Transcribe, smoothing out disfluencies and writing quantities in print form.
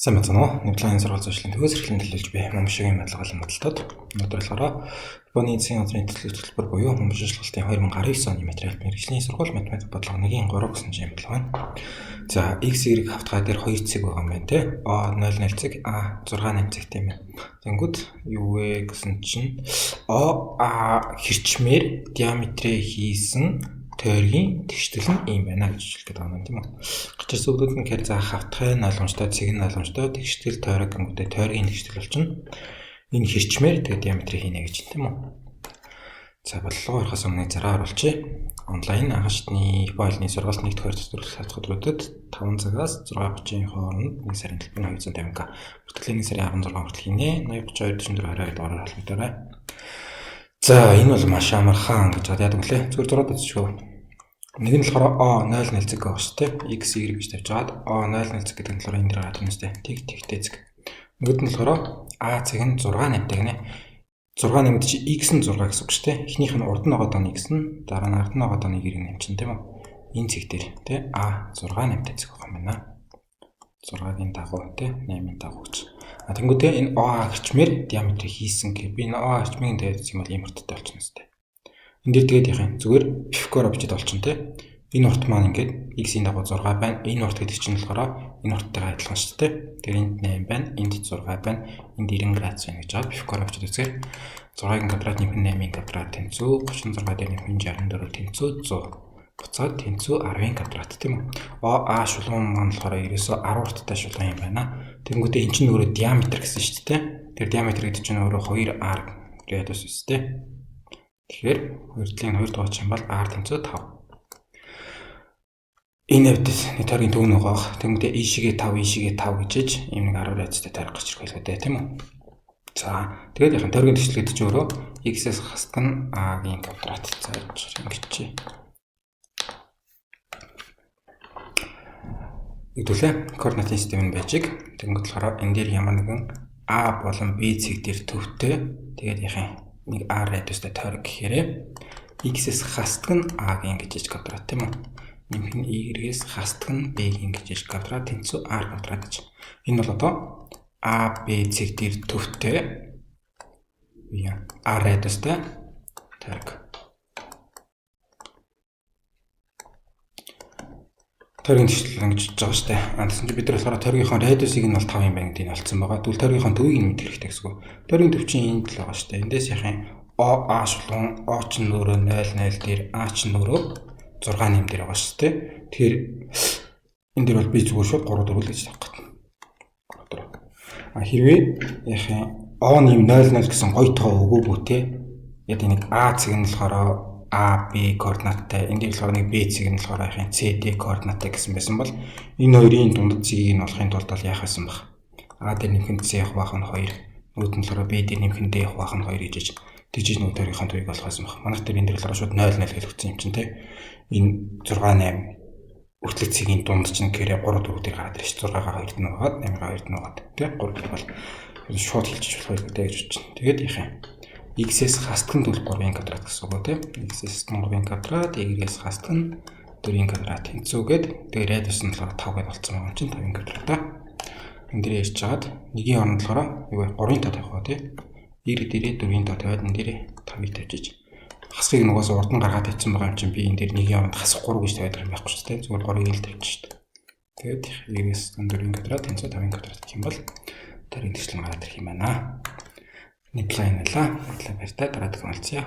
Сайн байна уу? Нэвтрүүлгийн сургууль зуршлын төгөөс эрхлэн төлөөлж би Момшигийн медалгалан бодлоод өнөөдөр болохоор Японы эцсийн газрын төлөвлөлтөөр буюу Момшишлалтын 2019 оны материал мэргэжлийн сургууль математик бодлого 1-ийн 3 гэсэн жимэл байна. За x y хавтгай дээр 2 цэг байгаа юм байна те. А 00 цэг а 6 8 цэгтэй юм байна. Тэнгүүд юу вэ гэсэн чинь хэрчмээр диаметрээ хийсэн тойргийн тэгштэл нь ийм байна гэж хэлэх гээд байгаа юм тийм үү. Гачирсан өвдөд нь гэхээр за хавтгай нь ойлгомжтой, цэг нь ойлгомжтой, тэгштэл тойрог гингүүтэй тойргийн тэгштэл болчихно. Энэ хэрчмээр тэгээ диаметр хийнэ гэж тийм үү. За бодлого орохоос өмнө зараа оруулчих. Онлайн агашны Японы сургалт 1-р төсвөрлөх садхудруудад 5 цагаас 6:30-ийн хооронд 1 сарын төлбөр нь 250к. Бүртгэлийн 1 сарын 16 хүртэл хийнэ. 8032 44 22 холбогдорой. За энэ бол маш амархан гэж яадаг вүлээ. Зүгээр зураад үзчихв. Нэг нь болохоор A00 цэг байгаа шүү дээ. X Y гэж тавьж байгаад A00 цэг гэдэг нь болохоор энэ дээр гараад байна шүү дээ. Тэгтэй цэг. Нөгөөд нь болохоор A цэг нь 6 8 гэнэ. 6 8-д чи X нь 6 гэсэн үг шүү дээ. Эхнийх нь урд нь байгаа дооны X нь дараа нь ард нь байгаа дооны Y-г нэмчин тийм үү? Энэ цэг дээр тий A 6 8 цэг байгаа юм байна. 6-гийн дагуу тий 8-ийн дагуу гэж. Тэнгүүтээ энэ OA хэрчмээр диаметр хийсэн гэх. Би энэ OA хэрчмийн дээр юм бол ийм урттай болчихно өстэй. Энд дээр тэгээд яхаа зүгээр пифкор обжид болчихно те. Энэ урт маань ингээд x-ийн дагуу 6 байна. Энэ урт гэдэг чинь болохоор энэ урттайгаа адилхан шүү дээ. Тэгэхээр энд 8 байна, энд 6 байна, энд 90 градус байна гэж байгаа. Пифкор обжид үзгээр 6-ийн квадрат нэмэх 8-ийн квадрат тэнцүү 36 дээр нэмэх 64 тэнцүү 100. Буцаад тэнцүү 10-ийн квадрат тийм үү. А шулуун маань болохоор ерөөсөө 10 урттай шулуун юм байна. Тэнгүүтээ эн чинь өөрөө диаметр гэсэн шүү дээ. Тэр диаметр гэдэг чинь өөрөө 2r радиус шүү дээ. Тэгэхээр 2-ийн 2 дугаар чинь бол r тэнцүү 5. Энэ хэвдэл нэг тойргийн төв нөгөөх. Тэнгүүтээ e шигээ 5 гэж ийм нэг 10 радиустай тойрог гарч ирэх байлгүй дээ тийм үү. За тэгээд яхан тойргийн тэгшил гэдэг чинь өөрөө x-ээс хасдаг нь a-гийн квадрат зааж ингэчээ. Хэдүүлээ координатын систем нь байж. Тэнгүүд болохоор энэ дээр ямар нэгэн a болон b цэг дээр төвтэй тэгээд яхаа нэг r радиустай тойрог гэхээр x-ээс хасдаг нь a-гийн гэж квадрат тийм үү. Нэмэх нь y-ээс хасдаг нь b-гийн гэж квадрат тэнцүү r квадрат гэж. Энэ бол одоо a b цэг дээр төвтэй r радиустай тойрог. Тойргийн тэгшил ингэж байгаа шүү дээ. Тэгсэн чинь бид нар болохоор тойргийнхоо радиусыг нь бол 5 юм байна гэдэг нь олцсон байгаа. Тэгвэл тойргийнхоо төвийг нь мэдэх хэрэгтэй гэсэн үг. Тойргийн төв чинь энд л байгаа шүү дээ. Эндээс яхаа A шулуун O ч нөрөө 00 дээр A ч нөрөө 6 8 дээр байгаа шүү дээ. Тэгэхээр энэ дээр бол би зүгээр шууд 3 4 л гэж тавих гэдэг. Хэрвээ яхаа O нэм 00 гэсэн гоё тоо өгөөгүй те. Яг нэг A цэг нь болохоор A, B координаттай, энэ дээр болохоор нэг B цэг нь болохоор яхаа C, D координаттай гэсэн байсан бол энэ хоёрын дундад цэгийг нь олохын тулд яах байсан бэ? A дээр нэмэх нь C явах баах нь 2, нөгөөд нь болохоор B дээр нэмэх нь D явах баах нь 2 гэж тэгж нэг тойргийнхаа төвийг олох байсан баг. Манайх дээр энэ дээр болохоор шууд 0 0 гэж өгсөн юм чинь те. Энэ 6 8 үртлэг цэгийн дунд чинь гэрээ 3 4 дээр гараад ирж 6-гаа 2-д нь угаад 8-гаа 2-д нь угаад те 3 дээр бол шууд хэлчих болох байх гэж бодчих. Тэгээд яхаа x-ээс хасдаг нь 3-ийн квадрат гэсэн үг тийм. X-ээс 3-ийн квадрат, y-ээс хасдаг нь 4-ийн квадрат тэнцүүгээд тэгээ радиус нь болохоор 5 гэж болцсон байгаа юм чинь 5-ийн квадратаа. Энд дээр ярьж чаад 1-ийн оронд болохоор юу вэ 3-ийн тоо тавих ба тийм. Y дээрээ 4-ийн тоо тавиад энэ дээрээ 5-ыг тавьчих. Хасхыг нугаас урд нь гаргаад тавьсан байгаа юм чинь би энэ дээр 1-ийн оронд хасах 3 гэж тавиад байгаа юм байхгүй шүү дээ. Зүгээр 3-ыг л тавьчих шүү дээ. Тэгээд y-ээс 4-ийн квадрат тэнцүү 5-ийн квадрат гэх юм бол тойргийн тэгшил гараад ирэх юм байна. Нэг лайн байлаа. Баярлалаа. Дараа дахин уулзъя.